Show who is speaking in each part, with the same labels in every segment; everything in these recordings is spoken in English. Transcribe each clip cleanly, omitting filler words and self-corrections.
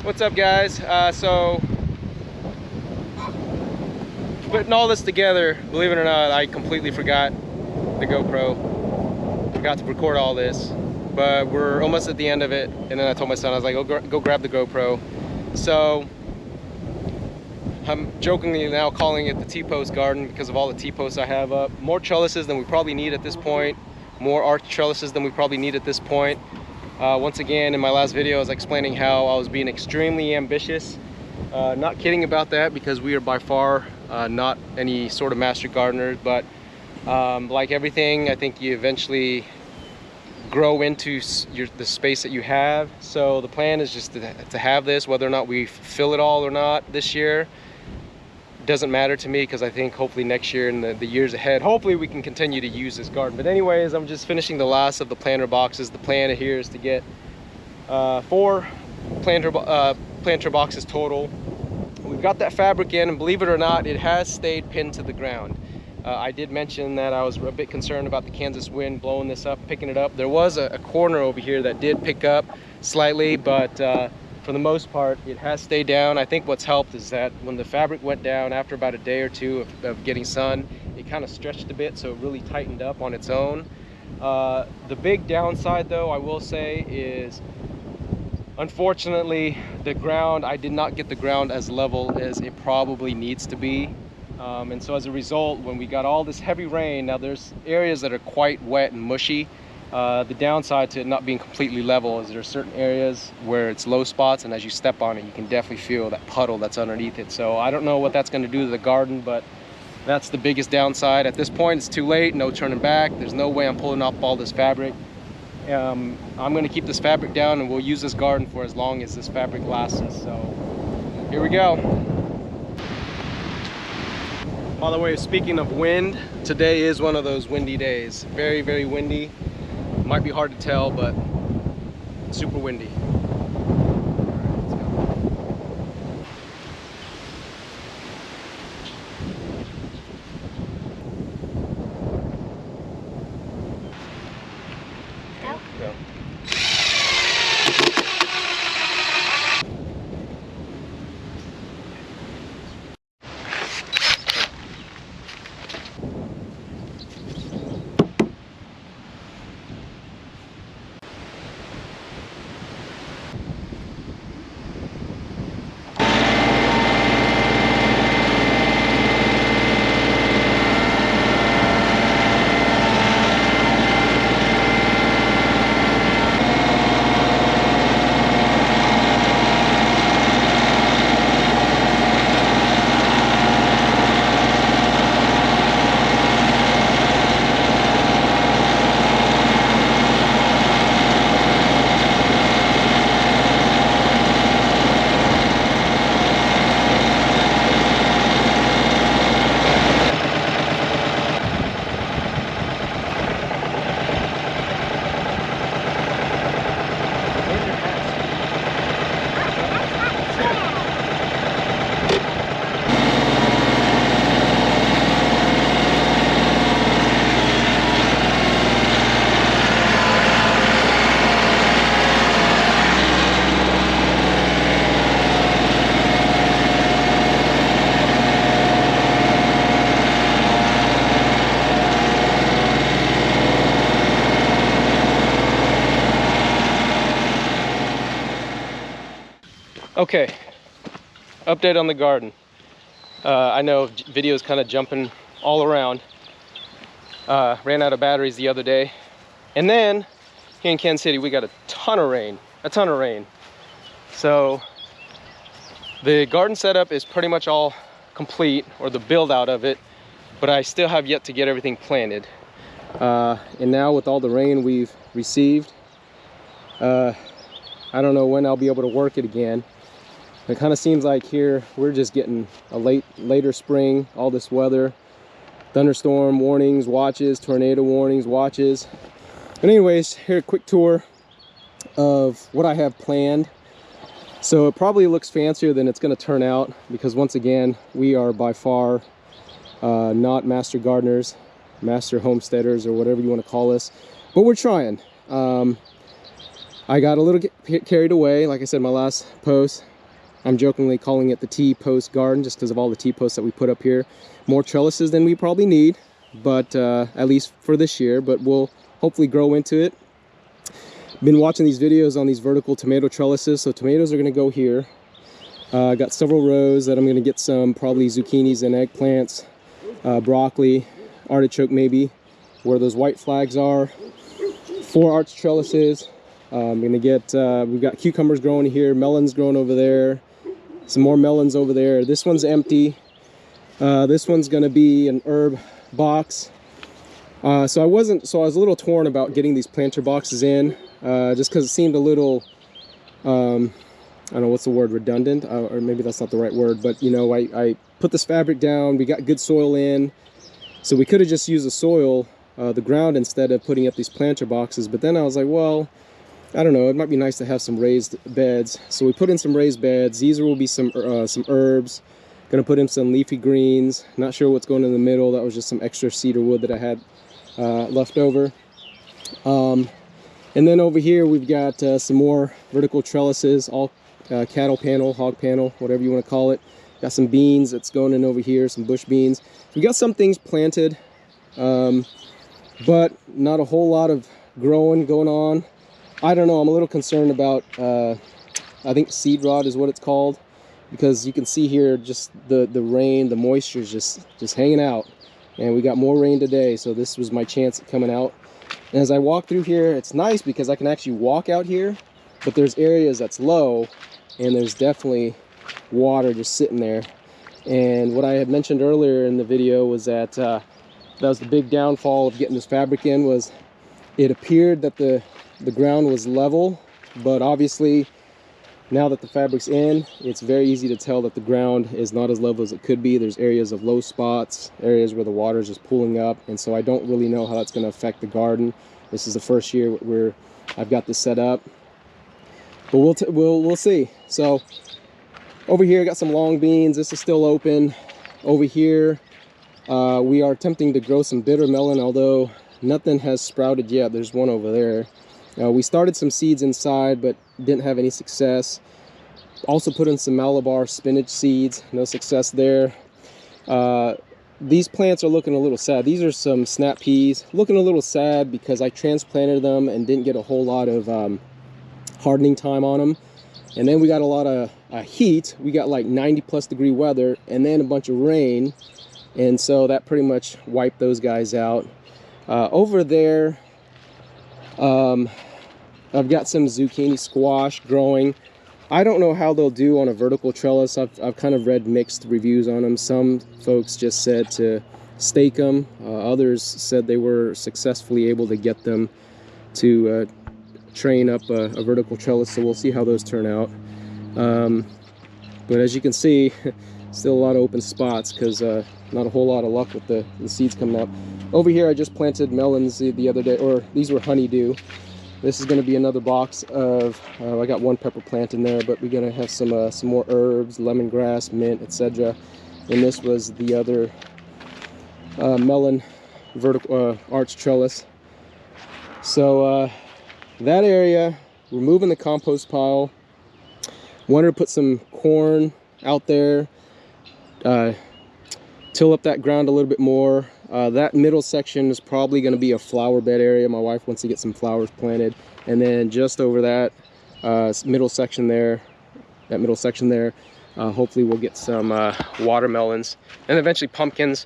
Speaker 1: What's up, guys? So putting all this together, believe it or not, I completely forgot the GoPro. Forgot to record all this, but we're almost at the end of it. And then I told my son, I was like, go grab the GoPro. So I'm jokingly now calling it the T-post garden because of all the T-posts I have up. More trellises than we probably need at this point. More arch trellises than we probably need at this point. Once again, in my last video, I was explaining how I was being extremely ambitious. Not kidding about that, because we are by far not any sort of master gardeners, but like everything, I think you eventually grow into the space that you have. So the plan is just to have this, whether or not we fill it all or not this year. Doesn't matter to me, because I think hopefully next year and the years ahead, hopefully we can continue to use this garden. But anyways, I'm just finishing the last of the planter boxes. The plan here is to get 4 planter boxes total. We've got that fabric in, and believe it or not, it has stayed pinned to the ground. I did mention that I was a bit concerned about the Kansas wind blowing this up, picking it up. There was a corner over here that did pick up slightly, but for the most part, it has stayed down. I think what's helped is that when the fabric went down after about a day or two of getting sun, it kind of stretched a bit, so it really tightened up on its own. The big downside, though, I will say, is unfortunately the ground, I did not get the ground as level as it probably needs to be. And so as a result, when we got all this heavy rain, now there's areas that are quite wet and mushy. The downside to it not being completely level is there are certain areas where it's low spots, and as you step on it, you can definitely feel that puddle that's underneath it. So I don't know what that's going to do to the garden, but that's the biggest downside. At this point, it's too late, no turning back. There's no way I'm pulling off all this fabric. I'm going to keep this fabric down, and we'll use this garden for as long as this fabric lasts us. So here we go. By the way, speaking of wind, today is one of those windy days. Very, very windy. Might be hard to tell, but super windy. Go. Okay, update on the garden. I know video's kind of jumping all around. Ran out of batteries the other day. And then, here in Kansas City, we got a ton of rain. So, the garden setup is pretty much all complete, or the build out of it, but I still have yet to get everything planted. And now with all the rain we've received, I don't know when I'll be able to work it again. It kind of seems like here we're just getting a later spring, all this weather, thunderstorm warnings, watches, tornado warnings, watches. But anyways, here a quick tour of what I have planned. So it probably looks fancier than it's going to turn out, because once again, we are by far not master gardeners, master homesteaders, or whatever you want to call us, but we're trying. I got a little carried away, like I said in my last post. I'm jokingly calling it the T-post garden just because of all the T-posts that we put up here. More trellises than we probably need, but at least for this year, but we'll hopefully grow into it. Been watching these videos on these vertical tomato trellises, so tomatoes are going to go here. I got several rows that I'm going to get some probably zucchinis and eggplants, broccoli, artichoke maybe, where those white flags are. 4 arch trellises. I'm going to get, we've got cucumbers growing here, melons growing over there, some more melons over there. This one's empty. This one's going to be an herb box. So I was a little torn about getting these planter boxes in, just because it seemed a little, I don't know what's the word, redundant, or maybe that's not the right word, but you know, I put this fabric down, we got good soil in, so we could have just used the soil, the ground, instead of putting up these planter boxes. But then I was like, well, I don't know, it might be nice to have some raised beds. So we put in some raised beds. These will be some herbs. Gonna put in some leafy greens. Not sure what's going in the middle. That was just some extra cedar wood that I had left over. And then over here we've got some more vertical trellises, all cattle panel, hog panel, whatever you want to call it. Got some beans that's going in over here, some bush beans. So we got some things planted, but not a whole lot of growing going on. I don't know, I'm a little concerned about, I think seed rot is what it's called, because you can see here just the rain, the moisture is just hanging out. And we got more rain today, so this was my chance at coming out. And as I walk through here, it's nice because I can actually walk out here, but there's areas that's low, and there's definitely water just sitting there. And what I had mentioned earlier in the video was that that was the big downfall of getting this fabric in, was it appeared that the ground was level, but obviously now that the fabric's in, it's very easy to tell that the ground is not as level as it could be. There's areas of low spots, areas where the water is just pooling up, and so I don't really know how that's going to affect the garden. This is the first year where I've got this set up, but we'll see. So over here I got some long beans. This is still open. Over here we are attempting to grow some bitter melon, although nothing has sprouted yet. There's one over there. We started some seeds inside, but didn't have any success. Also put in some Malabar spinach seeds, no success there. These plants are looking a little sad. These are some snap peas, looking a little sad because I transplanted them and didn't get a whole lot of hardening time on them. And then we got a lot of heat. We got like 90+ degree weather and then a bunch of rain. And so that pretty much wiped those guys out. Over there, I've got some zucchini squash growing. I don't know how they'll do on a vertical trellis. I've kind of read mixed reviews on them. Some folks just said to stake them. Others said they were successfully able to get them to train up a vertical trellis. So we'll see how those turn out. But as you can see, still a lot of open spots because not a whole lot of luck with the seeds coming up. Over here I just planted melons the other day, or these were honeydew. This is going to be another box of, I got one pepper plant in there, but we're going to have some more herbs, lemongrass, mint, etc. And this was the other melon vertical arch trellis. So that area, we're moving the compost pile. Wanted to put some corn out there, till up that ground a little bit more. That middle section is probably going to be a flower bed area. My wife wants to get some flowers planted. And then just over that middle section there, hopefully we'll get some watermelons and eventually pumpkins.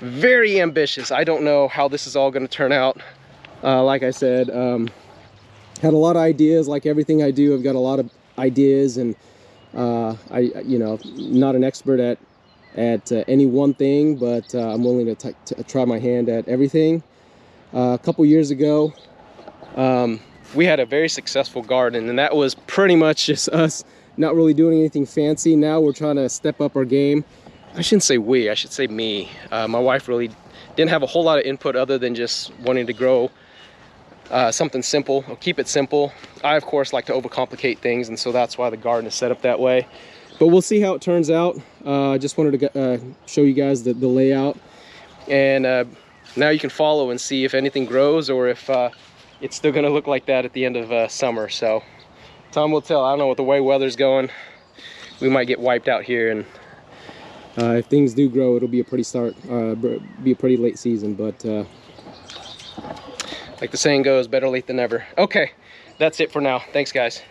Speaker 1: Very ambitious. I don't know how this is all going to turn out. Like I said, had a lot of ideas. Like everything I do, I've got a lot of ideas, and you know, not an expert at any one thing, but I'm willing to try my hand at everything. A couple years ago, we had a very successful garden, and that was pretty much just us not really doing anything fancy. Now we're trying to step up our game. I shouldn't say we, I should say me. My wife really didn't have a whole lot of input other than just wanting to grow something simple, or keep it simple. I, of course, like to overcomplicate things, and so that's why the garden is set up that way. But we'll see how it turns out. I just wanted to show you guys the layout. And now you can follow and see if anything grows or if it's still going to look like that at the end of summer. So time will tell. I don't know what the way weather's going. we might get wiped out here. And if things do grow, it'll be a pretty late season. But like the saying goes, better late than never. Okay, that's it for now. Thanks, guys.